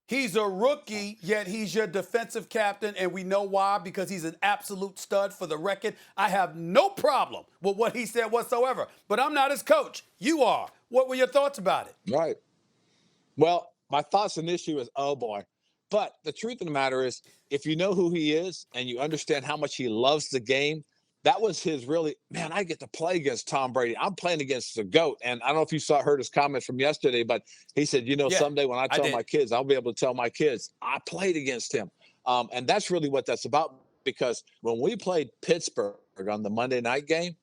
He's a rookie, yet he's your defensive captain, and we know why, because he's an absolute stud. For the record, I have no problem with what he said whatsoever, but I'm not his coach. You are. What were your thoughts about it? Right. Well, my thoughts on the issue is, oh boy. But the truth of the matter is, if you know who he is and you understand how much he loves the game, that was his really, man, I get to play against Tom Brady. I'm playing against the GOAT. And I don't know if you heard his comments from yesterday, but he said, Yeah, someday when I I tell did. my kids, I'll be able to tell my kids I played against him. And that's really what that's about, because when we played Pittsburgh on the Monday night game,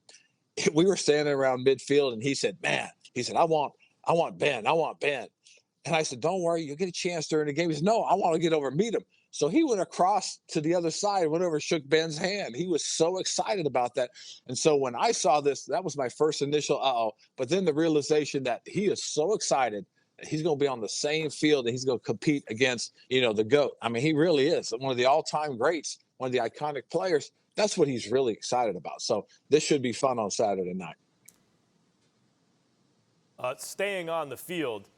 we were standing around midfield and he said, man, I want Ben. I want Ben. And I said, don't worry, you'll get a chance during the game. He said, no, I want to get over and meet him. So he went across to the other side, went over and shook Ben's hand. He was so excited about that. And so when I saw this, that was my first initial uh-oh. But then the realization that he is so excited that he's going to be on the same field and he's going to compete against, the GOAT. I mean, he really is one of the all-time greats, one of the iconic players. That's what he's really excited about. So this should be fun on Saturday night. Staying on the field,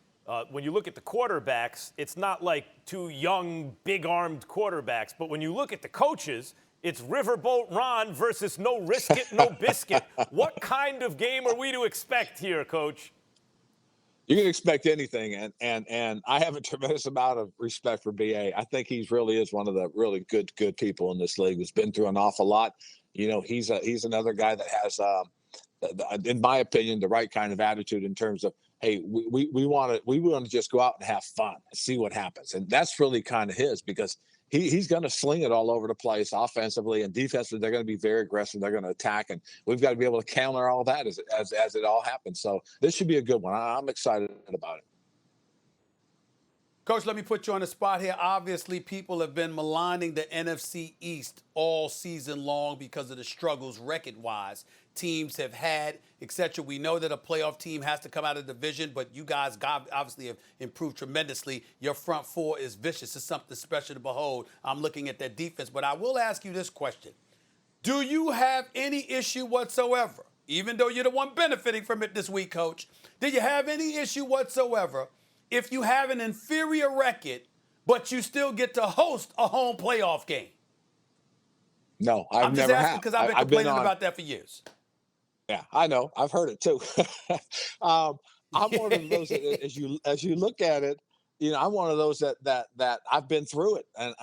when you look at the quarterbacks, it's not like two young, big-armed quarterbacks. But when you look at the coaches, it's Riverboat Ron versus no risk it, no biscuit. What kind of game are we to expect here, Coach? You can expect anything, and I have a tremendous amount of respect for BA. I think he really is one of the really good people in this league. Who's been through an awful lot. He's another guy that has, in my opinion, the right kind of attitude in terms of, hey, we want to just go out and have fun and see what happens, and that's really kind of his, because he's going to sling it all over the place offensively and defensively. They're going to be very aggressive. They're going to attack, and we've got to be able to counter all that as it all happens. So this should be a good one. I'm excited about it. Coach, let me put you on the spot here. Obviously, people have been maligning the NFC East all season long because of the struggles record-wise teams have had, etc. We know that a playoff team has to come out of the division, but you guys obviously have improved tremendously. Your front four is vicious. It's something special to behold. I'm looking at that defense, but I will ask you this question. Do you have any issue whatsoever, even though you're the one benefiting from it this week, Coach, do you have any issue whatsoever if you have an inferior record, but you still get to host a home playoff game? No, I'm just never asking because I've been complaining about that for years. Yeah, I know. I've heard it too. I'm one of those that, as you look at it, I'm one of those that I've been through it, and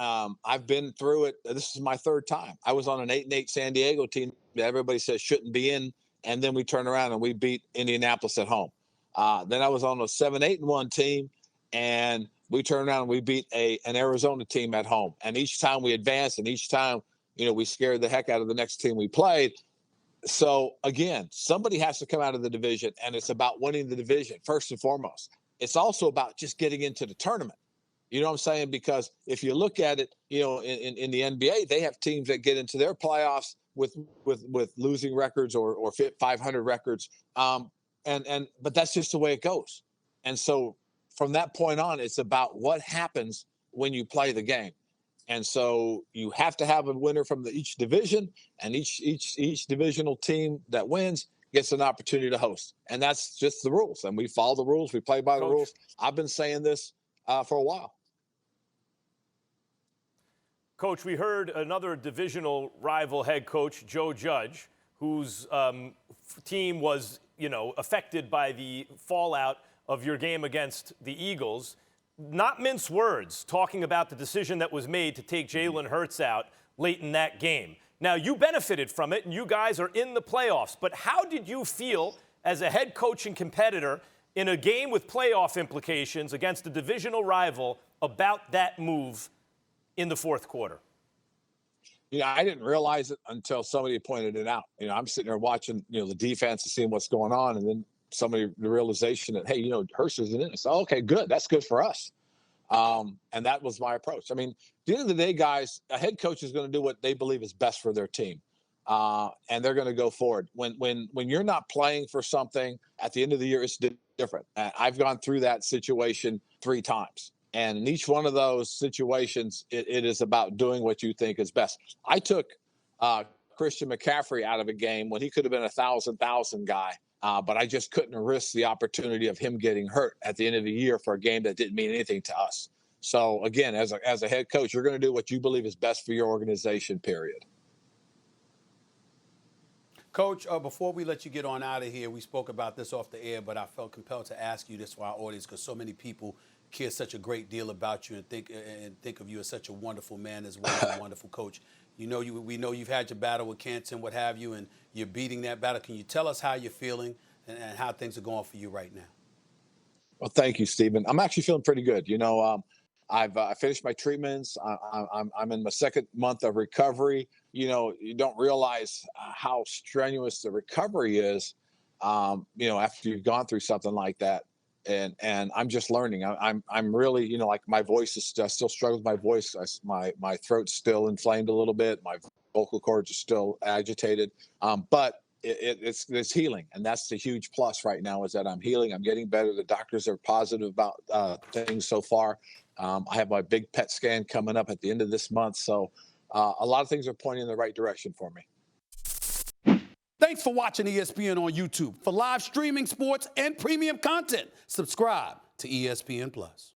I've been through it. This is my third time. I was on an 8-8 San Diego team that everybody says shouldn't be in, and then we turned around and we beat Indianapolis at home. Then I was on a 7-8-1 team, and we turned around and we beat an Arizona team at home. And each time we advanced, and each time we scared the heck out of the next team we played. So again, somebody has to come out of the division, and it's about winning the division first and foremost. It's also about just getting into the tournament. You know what I'm saying? Because if you look at it, in the NBA, they have teams that get into their playoffs with losing records or 500 records. But that's just the way it goes. And so from that point on, it's about what happens when you play the game. And so you have to have a winner from each division, and each divisional team that wins gets an opportunity to host. And that's just the rules. And we follow the rules. We play by the rules. I've been saying this for a while. Coach, we heard another divisional rival head coach, Joe Judge, whose team was, affected by the fallout of your game against the Eagles. Not mince words, talking about the decision that was made to take Jalen Hurts out late in that game. Now, you benefited from it, and you guys are in the playoffs. But how did you feel as a head coach and competitor in a game with playoff implications against a divisional rival about that move in the fourth quarter? I didn't realize it until somebody pointed it out. I'm sitting there watching, the defense and seeing what's going on, and then the realization that, hey, Hurts isn't in it. So, okay, good. That's good for us. And that was my approach. I mean, at the end of the day, guys, a head coach is going to do what they believe is best for their team. And they're going to go forward. When you're not playing for something at the end of the year, it's different. I've gone through that situation 3 times. And in each one of those situations, it is about doing what you think is best. I took Christian McCaffrey out of a game when he could have been a 1,000 guy. But I just couldn't risk the opportunity of him getting hurt at the end of the year for a game that didn't mean anything to us. So again, as a head coach, you're going to do what you believe is best for your organization, period. Coach, before we let you get on out of here, we spoke about this off the air, but I felt compelled to ask you this for our audience because so many people care such a great deal about you and think of you as such a wonderful man as well as a wonderful coach. We know you've had your battle with cancer and what have you, and you're beating that battle. Can you tell us how you're feeling and how things are going for you right now? Well, thank you, Stephen. I'm actually feeling pretty good. I've finished my treatments. I'm in my second month of recovery. You don't realize how strenuous the recovery is. After you've gone through something like that, and I'm just learning. I'm really, like my voice is I still struggle with my voice. My throat's still inflamed a little bit. My vocal cords are still agitated. But it's healing, and that's the huge plus right now is that I'm healing. I'm getting better. The doctors are positive about things so far. I have my big PET scan coming up at the end of this month, so a lot of things are pointing in the right direction for me. Thanks for watching ESPN on YouTube. For live streaming, sports, and premium content, subscribe to ESPN Plus.